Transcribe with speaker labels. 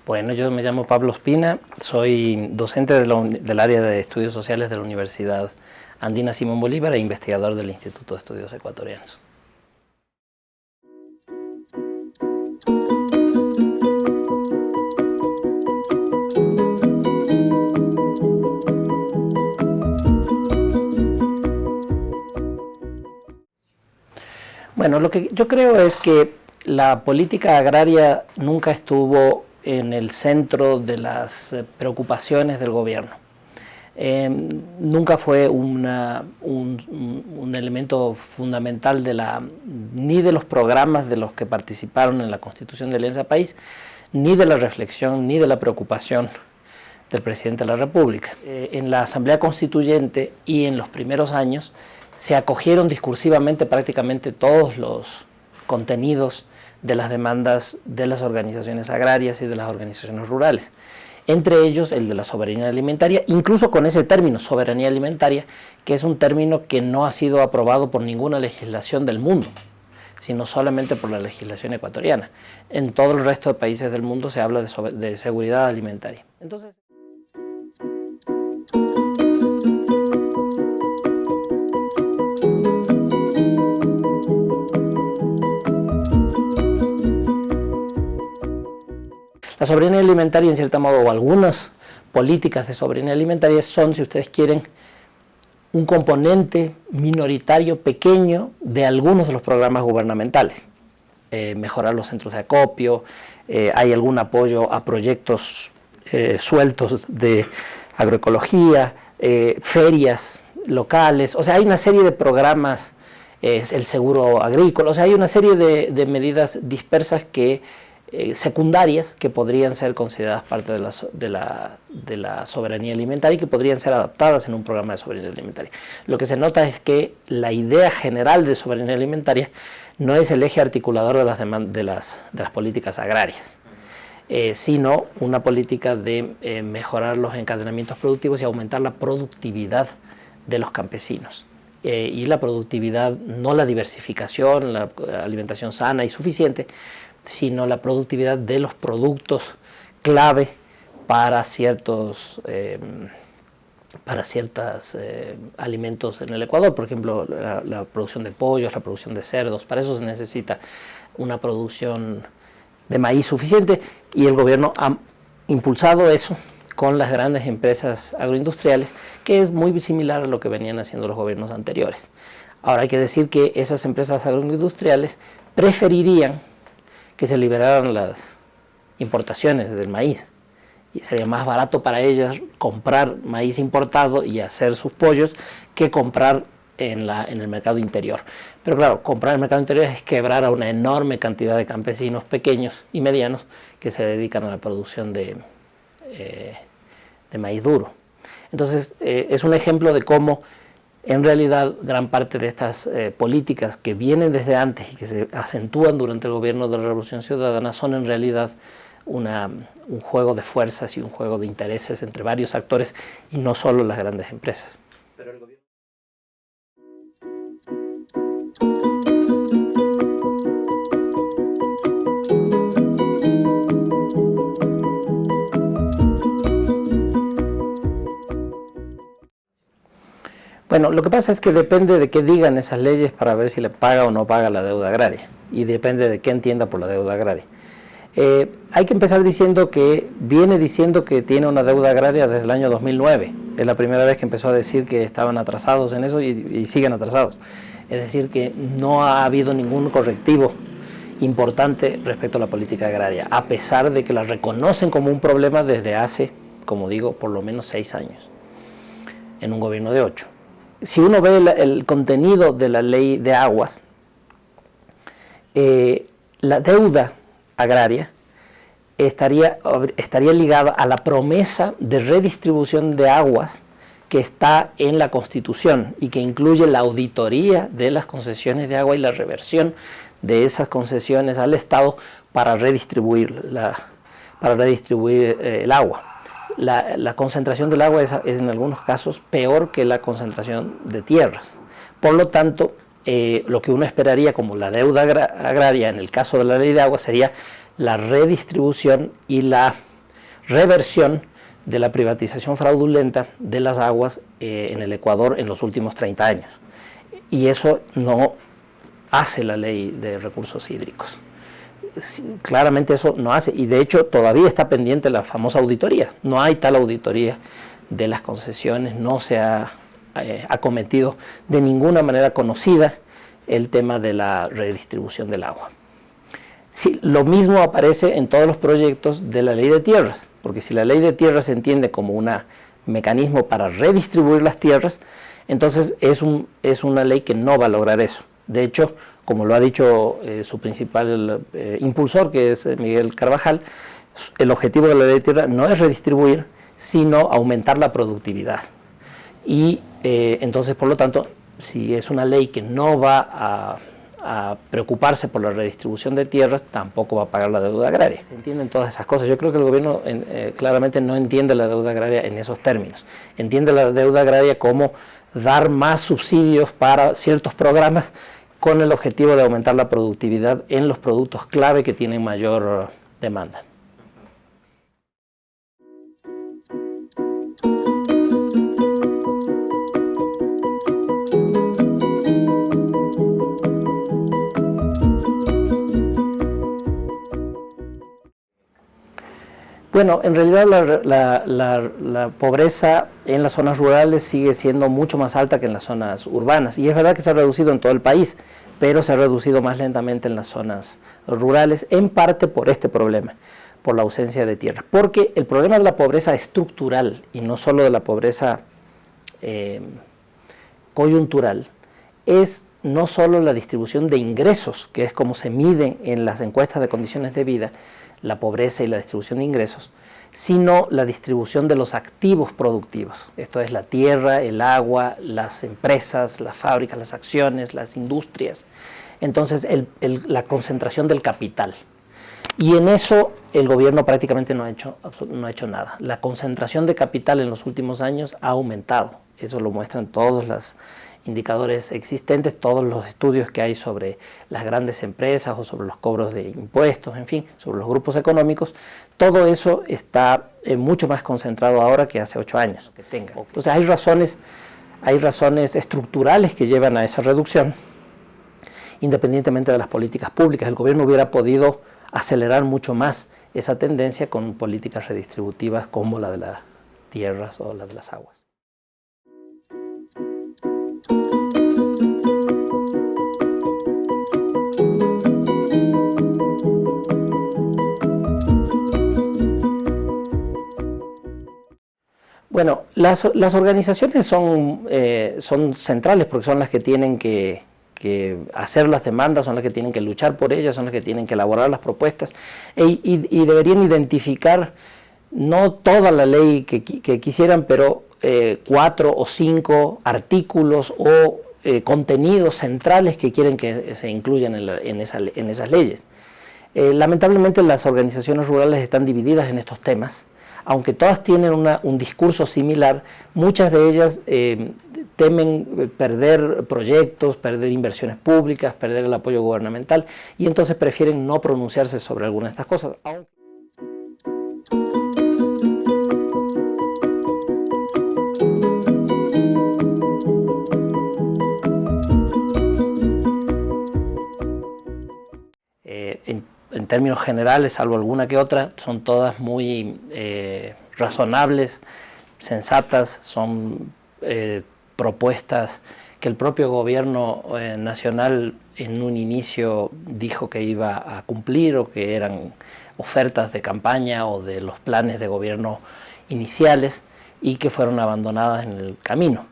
Speaker 1: Bueno, yo me llamo Pablo Ospina, soy docente del área de estudios sociales de la Universidad Andina Simón Bolívar e investigador del Instituto de Estudios Ecuatorianos. Bueno, lo que yo creo es que la política agraria nunca estuvo en el centro de las preocupaciones del gobierno. Nunca fue un elemento fundamental ni de los programas de los que participaron en la Constitución de Alianza País, ni de la reflexión, ni de la preocupación del presidente de la República. En la Asamblea Constituyente y en los primeros años se acogieron discursivamente prácticamente todos los contenidos de las demandas de las organizaciones agrarias y de las organizaciones rurales, entre ellos el de la soberanía alimentaria, incluso con ese término, soberanía alimentaria, que es un término que no ha sido aprobado por ninguna legislación del mundo, sino solamente por la legislación ecuatoriana. En todo el resto de países del mundo se habla de seguridad alimentaria. Entonces, la soberanía alimentaria, en cierto modo, o algunas políticas de soberanía alimentaria son, si ustedes quieren, un componente minoritario pequeño de algunos de los programas gubernamentales. Mejorar los centros de acopio, hay algún apoyo a proyectos sueltos de agroecología, ferias locales, o sea, hay una serie de programas, el seguro agrícola, o sea, hay una serie de medidas dispersas secundarias que podrían ser consideradas parte de la soberanía alimentaria y que podrían ser adaptadas en un programa de soberanía alimentaria. Lo que se nota es que la idea general de soberanía alimentaria no es el eje articulador de las políticas agrarias, sino una política de mejorar los encadenamientos productivos y aumentar la productividad de los campesinos. Y la productividad, no la diversificación, la alimentación sana y suficiente, sino la productividad de los productos clave para ciertos alimentos en el Ecuador. Por ejemplo, la producción de pollos, la producción de cerdos. Para eso se necesita una producción de maíz suficiente, y el gobierno ha impulsado eso con las grandes empresas agroindustriales, que es muy similar a lo que venían haciendo los gobiernos anteriores. Ahora hay que decir que esas empresas agroindustriales preferirían que se liberaran las importaciones del maíz, y sería más barato para ellas comprar maíz importado y hacer sus pollos que comprar en el mercado interior. Pero claro, comprar en el mercado interior es quebrar a una enorme cantidad de campesinos pequeños y medianos que se dedican a la producción de maíz duro. Entonces, es un ejemplo de cómo en realidad gran parte de estas políticas que vienen desde antes y que se acentúan durante el gobierno de la Revolución Ciudadana son en realidad un juego de fuerzas y un juego de intereses entre varios actores, y no solo las grandes empresas. Pero el gobierno... Bueno, lo que pasa es que depende de qué digan esas leyes para ver si le paga o no paga la deuda agraria, y depende de qué entienda por la deuda agraria. Hay que empezar diciendo que viene diciendo que tiene una deuda agraria desde el año 2009. Es la primera vez que empezó a decir que estaban atrasados en eso y siguen atrasados. Es decir, que no ha habido ningún correctivo importante respecto a la política agraria, a pesar de que la reconocen como un problema desde hace, como digo, por lo menos 6 años, en un gobierno de 8. Si uno ve el contenido de la ley de aguas, la deuda agraria estaría ligada a la promesa de redistribución de aguas que está en la Constitución y que incluye la auditoría de las concesiones de agua y la reversión de esas concesiones al Estado para redistribuir el agua. La concentración del agua es en algunos casos peor que la concentración de tierras. Por lo tanto, lo que uno esperaría como la deuda agraria en el caso de la ley de agua sería la redistribución y la reversión de la privatización fraudulenta de las aguas en el Ecuador en los últimos 30 años. Y eso no hace la ley de recursos hídricos. Claramente eso no hace, y de hecho todavía está pendiente la famosa auditoría. No hay tal auditoría de las concesiones, no se ha acometido de ninguna manera conocida el tema de la redistribución del agua. Sí, lo mismo aparece en todos los proyectos de la ley de tierras, porque si la ley de tierras se entiende como un mecanismo para redistribuir las tierras, entonces es una ley que no va a lograr eso. De hecho, como lo ha dicho su principal impulsor, que es Miguel Carvajal, el objetivo de la ley de tierras no es redistribuir, sino aumentar la productividad. Y entonces, por lo tanto, si es una ley que no va a preocuparse por la redistribución de tierras, tampoco va a pagar la deuda agraria. Se entienden todas esas cosas. Yo creo que el gobierno claramente no entiende la deuda agraria en esos términos. Entiende la deuda agraria como dar más subsidios para ciertos programas con el objetivo de aumentar la productividad en los productos clave que tienen mayor demanda. Bueno, en realidad la pobreza en las zonas rurales sigue siendo mucho más alta que en las zonas urbanas. Y es verdad que se ha reducido en todo el país, pero se ha reducido más lentamente en las zonas rurales, en parte por este problema, por la ausencia de tierra. Porque el problema de la pobreza estructural, y no solo de la pobreza coyuntural, es no solo la distribución de ingresos, que es como se mide en las encuestas de condiciones de vida, la pobreza y la distribución de ingresos, sino la distribución de los activos productivos. Esto es la tierra, el agua, las empresas, las fábricas, las acciones, las industrias. Entonces, la concentración del capital. Y en eso el gobierno prácticamente no ha hecho nada. La concentración de capital en los últimos años ha aumentado. Eso lo muestran todos los indicadores existentes, todos los estudios que hay sobre las grandes empresas o sobre los cobros de impuestos, en fin, sobre los grupos económicos. Todo eso está mucho más concentrado ahora que hace 8 años. Entonces hay razones estructurales que llevan a esa reducción, independientemente de las políticas públicas. El gobierno hubiera podido acelerar mucho más esa tendencia con políticas redistributivas como la de las tierras o la de las aguas. Bueno, las organizaciones son centrales porque son las que tienen que hacer las demandas, son las que tienen que luchar por ellas, son las que tienen que elaborar las propuestas y deberían identificar no toda la ley que quisieran, pero 4 o 5 artículos o contenidos centrales que quieren que se incluyan en esas leyes. Lamentablemente las organizaciones rurales están divididas en estos temas. Aunque todas tienen un discurso similar, muchas de ellas temen perder proyectos, perder inversiones públicas, perder el apoyo gubernamental, y entonces prefieren no pronunciarse sobre alguna de estas cosas. En términos generales, salvo alguna que otra, son todas muy razonables, sensatas, son propuestas que el propio gobierno nacional en un inicio dijo que iba a cumplir o que eran ofertas de campaña o de los planes de gobierno iniciales y que fueron abandonadas en el camino.